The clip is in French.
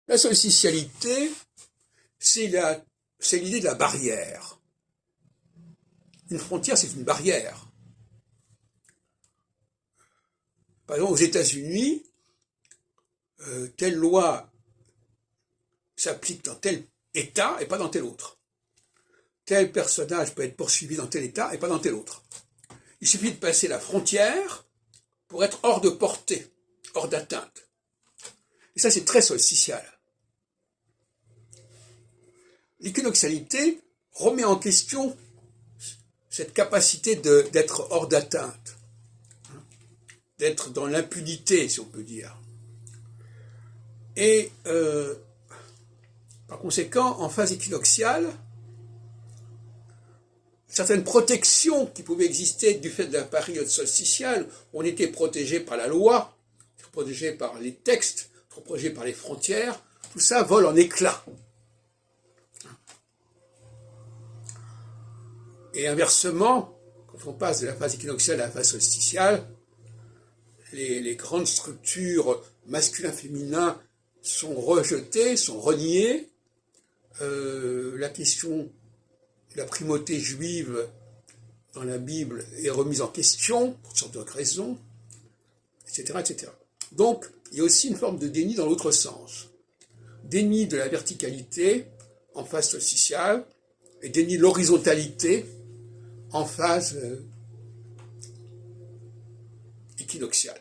La solstitialité, c'est l'idée de la barrière. Une frontière, c'est une barrière. Par exemple, aux États-Unis, telle loi s'applique dans tel État et pas dans tel autre. Tel personnage peut être poursuivi dans tel État et pas dans tel autre. Il suffit de passer la frontière pour être hors de portée, hors d'atteinte. Et ça, c'est très solstitial. L'équinoxialité remet en question cette capacité d'être hors d'atteinte, d'être dans l'impunité, si on peut dire. Et par conséquent, en phase équinoxiale, certaines protections qui pouvaient exister du fait de la période solsticiale, on était protégé par la loi, protégé par les textes, protégé par les frontières, tout ça vole en éclats. Et inversement, quand on passe de la phase équinoxiale à la phase solsticiale, les grandes structures masculin-féminin sont rejetées, sont reniées. La question de la primauté juive dans la Bible est remise en question, pour toutes sortes de raisons, etc., etc. Donc, il y a aussi une forme de déni dans l'autre sens. Déni de la verticalité en phase solsticiale et déni de l'horizontalité en phase équinoxiale.